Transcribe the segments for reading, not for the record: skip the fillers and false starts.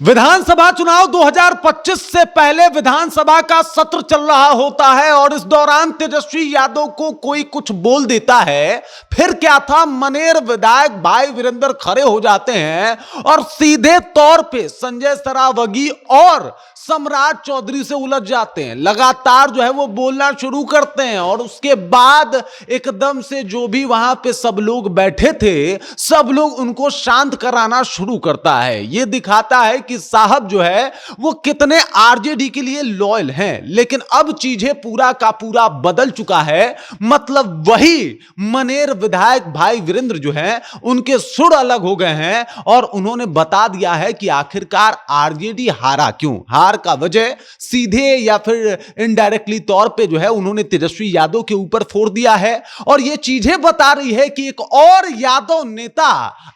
विधानसभा चुनाव 2025 से पहले विधानसभा का सत्र चल रहा होता है और इस दौरान तेजस्वी यादव को कोई कुछ बोल देता है। फिर क्या था, मनेर विधायक भाई वीरेंद्र खड़े हो जाते हैं और सीधे तौर पे संजय सरावगी और सम्राट चौधरी से उलझ जाते हैं। लगातार जो है वो बोलना शुरू करते हैं और उसके बाद एकदम से जो भी वहां पे सब लोग बैठे थे, सब लोग उनको शांत कराना शुरू करता है। ये दिखाता है कि साहब जो है वो कितने आरजेडी के लिए लॉयल हैं। लेकिन अब चीजें पूरा का पूरा बदल चुका है। मतलब वही मनेर विधायक भाई वीरेंद्र जो है उनके सुर अलग हो गए हैं और उन्होंने बता दिया है कि आखिरकार आरजेडी हारा क्यों। हार का वजह सीधे या फिर इनडायरेक्टली तौर पे जो है उन्होंने तेजस्वी यादव के ऊपर फोड़ दिया है और यह चीजें बता रही है कि एक और यादव नेता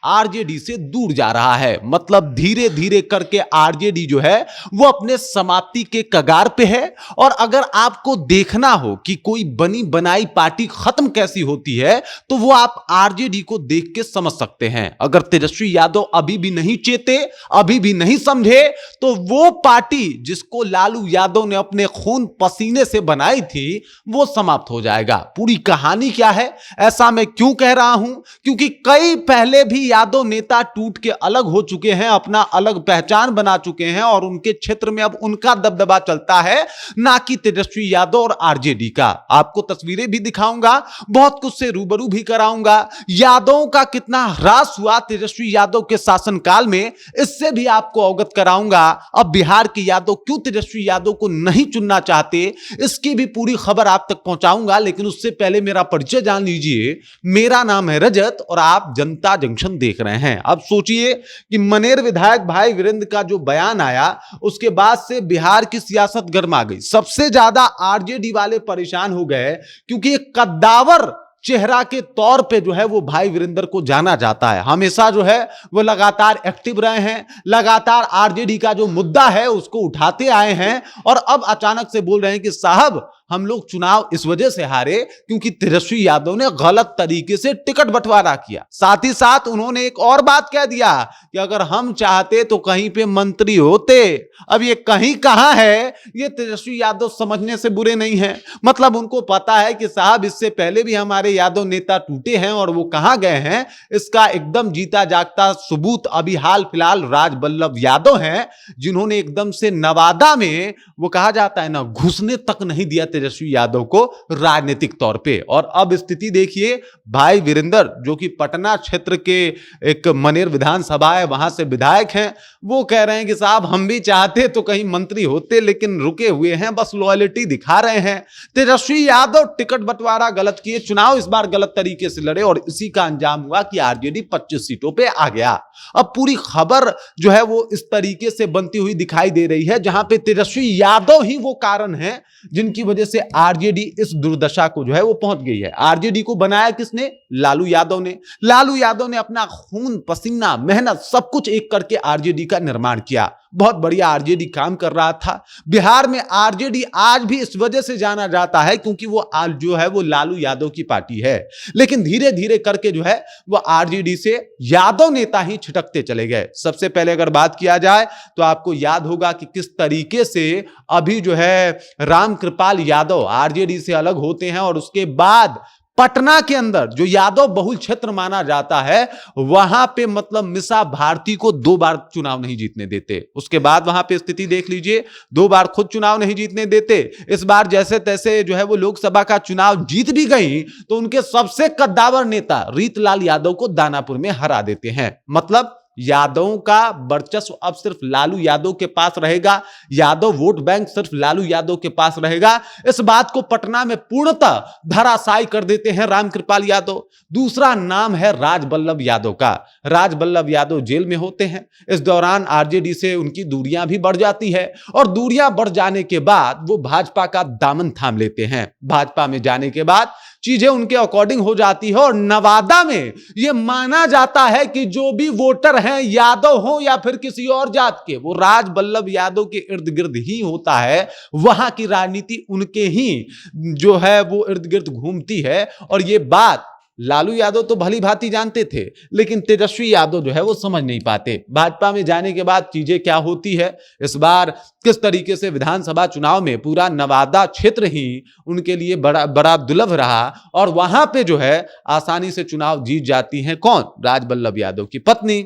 आरजेडी से दूर जा रहा है। मतलब धीरे धीरे करके आरजेडी जो है वो अपने समाप्ति के कगार पे है। और अगर आपको देखना हो कि कोई बनी बनाई पार्टी खत्म कैसी होती है तो वो आप आरजेडी को देख के समझ सकते हैं। अगर तेजस्वी यादव अभी भी नहीं चेते, अभी भी नहीं समझे, तो वो पार्टी जिसको लालू यादव ने अपने खून पसीने से बनाई थी वो समाप्त हो जाएगा। पूरी कहानी क्या है, ऐसा मैं क्यों कह रहा हूं? क्योंकि कई पहले भी यादव नेता टूट के अलग हो चुके हैं, अपना अलग पहचान बना चुके हैं और उनके क्षेत्र में अब उनका दबदबा चलता है, ना कि तेजस्वी यादव और आरजेडी का। आपको तस्वीरें भी दिखाऊंगा, बहुत कुछ से रूबरू भी कराऊंगा। यादवों का कितना ह्रास हुआ तेजस्वी यादव के शासनकाल में, इससे भी आपको अवगत कराऊंगा। अब बिहार के यादव क्यों तेजस्वी यादव को नहीं चुनना चाहते, इसकी भी पूरी खबर आप तक पहुंचाऊंगा। लेकिन उससे पहले मेरा परिचय जान लीजिए। मेरा नाम है रजत और आप जनता जंक्शन देख रहे हैं। अब सोचिए कि मनेर विधायक भाई वीरेंद्र का जो बयान आया उसके बाद से बिहार की सियासत गर्मा गई। सबसे ज्यादा आरजेडी वाले परेशान हो गए क्योंकि एक कद्दावर चेहरा के तौर पे जो है वो भाई वीरेंद्र को जाना जाता है। हमेशा जो है वो लगातार एक्टिव रहे हैं, लगातार आरजेडी का जो मुद्दा है उसको उठाते आए हैं और अब अचानक से बोल रहे हैं कि साहब हम लोग चुनाव इस वजह से हारे क्योंकि तेजस्वी यादव ने गलत तरीके से टिकट बंटवारा किया। साथ ही साथ उन्होंने एक और बात कह दिया कि अगर हम चाहते तो कहीं पे मंत्री होते। अब ये कहीं कहां है, ये तेजस्वी यादव समझने से बुरे नहीं हैं। मतलब उनको पता है कि साहब इससे पहले भी हमारे यादव नेता टूटे हैं और वो कहां गए हैं, इसका एकदम जीता जागता सबूत अभी हाल फिलहाल राजबल्लभ यादव हैं, जिन्होंने एकदम से नवादा में, वो कहा जाता है ना, घुसने तक नहीं दिया तेजस्वी यादव को राजनीतिक तौर पे। और अब स्थिति देखिए, भाई वीरेंद्र जो कि पटना क्षेत्र के एक मनेर विधानसभा है वहां से विधायक हैं, वो कह रहे हैं कि साहब हम भी चाहते तो कहीं मंत्री होते लेकिन रुके हुए हैं, बस लॉयल्टी दिखा रहे हैं। तेजस्वी यादव टिकट बंटवारा गलत किए, चुनाव इस बार गलत तरीके से लड़े और इसी का अंजाम हुआ कि आरजेडी 25 सीटों पे आ गया। अब पूरी खबर जो है वो इस तरीके से बनती हुई दिखाई दे रही है जहां पे तेजस्वी यादव ही वो कारण है जिनकी वजह से आरजेडी इस दुर्दशा को जो है वो पहुंच गई है। आरजेडी को बनाया किसने? लालू यादव ने। लालू यादव ने अपना खून पसीना मेहनत सब कुछ एक करके आरजेडी का निर्माण किया। बहुत बढ़िया आरजेडी काम कर रहा था। बिहार में आरजेडी आज भी इस वजह से जाना जाता है क्योंकि वो जो है वो लालू यादव की पार्टी है। लेकिन धीरे धीरे करके जो है वो आरजेडी से यादव नेता ही छिटकते चले गए। सबसे पहले अगर बात किया जाए तो आपको याद होगा कि किस तरीके से अभी जो है रामकृपाल यादव आरजेडी से अलग होते हैं और उसके बाद पटना के अंदर जो यादव बहुल क्षेत्र माना जाता है वहां पे मतलब मिसा भारती को 2 बार चुनाव नहीं जीतने देते। उसके बाद वहां पे स्थिति देख लीजिए, 2 बार खुद चुनाव नहीं जीतने देते। इस बार जैसे तैसे जो है वो लोकसभा का चुनाव जीत भी गई तो उनके सबसे कद्दावर नेता रीतलाल यादव को दानापुर में हरा देते हैं। मतलब यादवों का वर्चस्व अब सिर्फ लालू यादव के पास रहेगा, यादव वोट बैंक सिर्फ लालू यादव के पास रहेगा। इस बात को पटना में पूर्णतः धराशायी कर देते हैं रामकृपाल यादव। दूसरा नाम है राजबल्लभ यादव का। राजबल्लभ यादव जेल में होते हैं। इस दौरान आरजेडी से उनकी दूरियां भी बढ़ जाती है और दूरियां बढ़ जाने के बाद वो भाजपा का दामन थाम लेते हैं। भाजपा में जाने के बाद चीजें उनके अकॉर्डिंग हो जाती है और नवादा में यह माना जाता है कि जो भी वोटर हैं यादव हो या फिर किसी और जात के, वो राजबल्लभ यादव के इर्द गिर्द ही होता है। वहां की राजनीति उनके ही जो है वो इर्द गिर्द घूमती है और ये बात लालू यादव तो भली भांति जानते थे, लेकिन तेजस्वी यादव जो है वो समझ नहीं पाते। भाजपा में जाने के बाद चीजें क्या होती है, इस बार किस तरीके से विधानसभा चुनाव में पूरा नवादा क्षेत्र ही उनके लिए बड़ा बड़ा दुर्लभ रहा और वहां पे जो है आसानी से चुनाव जीत जाती हैं कौन, राजबल्लभ यादव की पत्नी।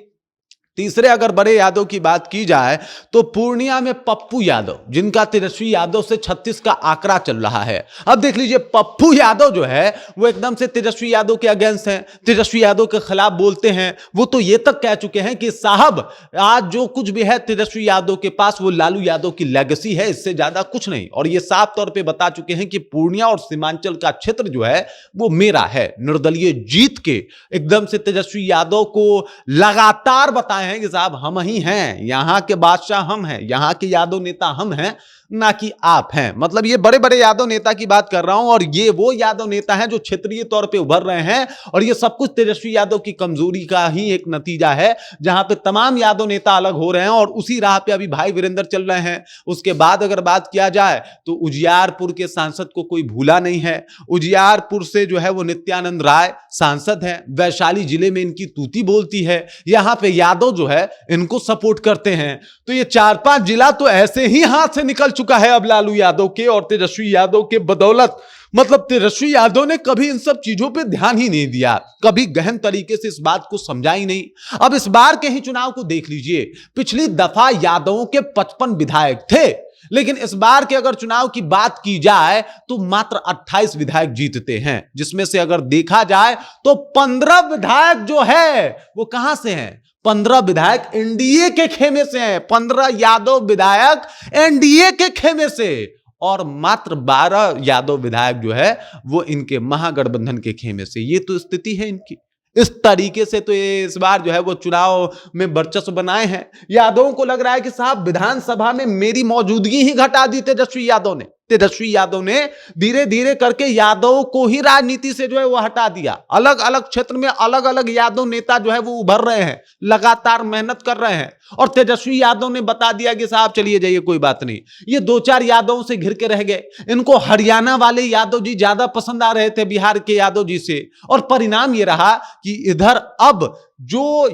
तीसरे अगर बड़े यादव की बात की जाए तो पूर्णिया में पप्पू यादव, जिनका तेजस्वी यादव से 36 का आंकड़ा चल रहा है। अब देख लीजिए, पप्पू यादव जो है वो एकदम से तेजस्वी यादव के अगेंस्ट हैं, तेजस्वी यादव के खिलाफ बोलते हैं। वो तो ये तक कह चुके हैं कि साहब आज जो कुछ भी है तेजस्वी यादव के पास वो लालू यादव की लेगेसी है, इससे ज्यादा कुछ नहीं। और ये साफ तौर पर बता चुके हैं कि पूर्णिया और सीमांचल का क्षेत्र जो है वो मेरा है। निर्दलीय जीत के एकदम से तेजस्वी यादव को लगातार बताए हैं कि साहब हम ही हैं, यहां के बादशाह हम हैं, यहां के यादव नेता हम हैं, ना कि आप हैं। मतलब ये बड़े बड़े यादव नेता की बात कर रहा हूं और ये वो यादव नेता हैं जो क्षेत्रीय तौर पे उभर रहे हैं और ये सब कुछ तेजस्वी यादव की कमजोरी का ही एक नतीजा है, जहां पे तमाम यादव नेता अलग हो रहे हैं और उसी राह पे अभी भाई वीरेंद्र चल रहे हैं। उसके बाद अगर बात किया जाए तो उजियारपुर के सांसद को कोई भूला नहीं है। उजियारपुर से जो है वो नित्यानंद राय सांसद हैं, वैशाली जिले में इनकी तूती बोलती है, यहां पे यादव जो है इनको सपोर्ट करते हैं। तो ये 4-5 जिला तो ऐसे ही हाथ से निकल चुका है अब लालू यादव के और तेजस्वी यादव के बदौलत। मतलब तेजस्वी यादव ने कभी इन सब चीजों पे ध्यान ही नहीं दिया, कभी गहन तरीके से इस बात को समझा ही नहीं। अब इस बार के ही चुनाव को देख लीजिए, पिछली दफा यादवों के 55 विधायक थे, लेकिन इस बार के अगर चुनाव की बात की जाए तो मात्र 28 विधायक जीतते हैं, जिसमें से अगर देखा जाए तो 15 विधायक जो है वो कहां से हैं? 15 विधायक एनडीए के खेमे से हैं, 15 यादव विधायक एनडीए के खेमे से और मात्र 12 यादव विधायक जो है वो इनके महागठबंधन के खेमे से। ये तो स्थिति है इनकी। इस तरीके से तो ये इस बार जो है वो चुनाव में वर्चस्व बनाए हैं। यादवों को लग रहा है कि साहब विधानसभा में मेरी मौजूदगी ही घटा दी तेजस्वी यादव ने। तेजस्वी यादव ने धीरे धीरे करके यादव को ही राजनीति से जो है वो हटा दिया। अलग अलग क्षेत्र में अलग अलग यादव नेता जो है वो उभर रहे हैं, लगातार मेहनत कर रहे हैं और तेजस्वी यादव ने बता दिया कि साहब चलिए जाइए, कोई बात नहीं। ये 2-4 यादवों से घिर के रह गए। इनको हरियाणा वाले यादव जी ज्यादा पसंद आ रहे थे बिहार के यादव जी से और परिणाम ये रहा कि इधर अब जो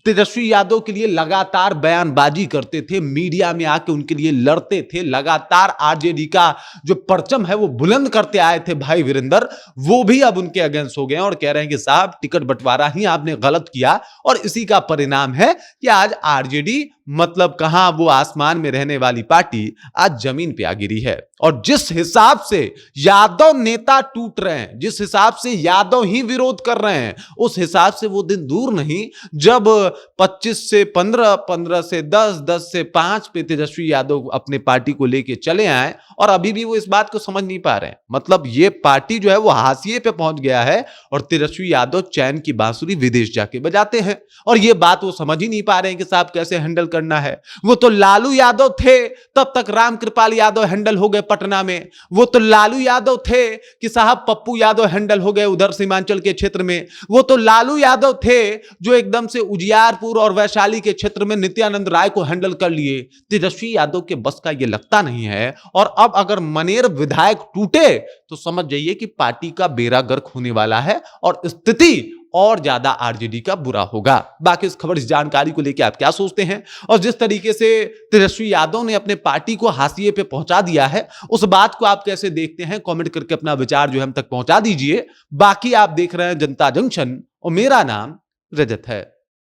तेजस्वी यादव के लिए लगातार बयानबाजी करते थे, मीडिया में आके उनके लिए लड़ते थे, लगातार आरजेडी का जो परचम है वो बुलंद करते आए थे भाई वीरेंद्र, वो भी अब उनके अगेंस्ट हो गए और कह रहे हैं कि साहब टिकट बंटवारा ही आपने गलत किया और इसी का परिणाम है कि आज आरजेडी मतलब कहां वो आसमान में रहने वाली पार्टी आज जमीन पे आ गिरी है। और जिस हिसाब से यादव नेता टूट रहे हैं, जिस हिसाब से यादव ही विरोध कर रहे हैं, उस हिसाब से वो दिन दूर नहीं जब 25 से 15, 15 से 10, 10 से 5 पे तेजस्वी यादव अपने पार्टी को लेके चले आए और अभी भी वो इस बात को समझ नहीं पा रहे हैं। मतलब ये पार्टी जो है वो हाशिए पे पहुंच गया है और तेजस्वी यादव चैन की बांसुरी विदेश जाके बजाते हैं और ये बात वो समझ ही नहीं पा रहे हैं कि साहब कैसे हैंडल करना है। वो तो लालू यादव थे, तब तक रामकृपाल यादव हैंडल हो गए पटना में। वो तो लालू यादव थे कि साहब पप्पू यादव हैंडल हो गए उधर सीमांचल के क्षेत्र में। वो तो लालू यादव थे जो एकदम से उजियारपुर और वैशाली के क्षेत्र में नित्यानंद राय को हैंडल कर लिए। तेजस्वी यादव के बस का ये लगता नहीं है और अब अगर मनेर विधायक टूटे तो समझ जाइए कि पार्टी का बेड़ा गर्क होने वाला है और स्थिति और ज्यादा आरजेडी का बुरा होगा। बाकी इस खबर, इस जानकारी को लेकर आप क्या सोचते हैं और जिस तरीके से तेजस्वी यादव ने अपने पार्टी को हाशिए पे पहुंचा दिया है उस बात को आप कैसे देखते हैं? कमेंट करके अपना विचार जो है हम तक पहुंचा दीजिए। बाकी आप देख रहे हैं जनता जंक्शन और मेरा नाम रजत है।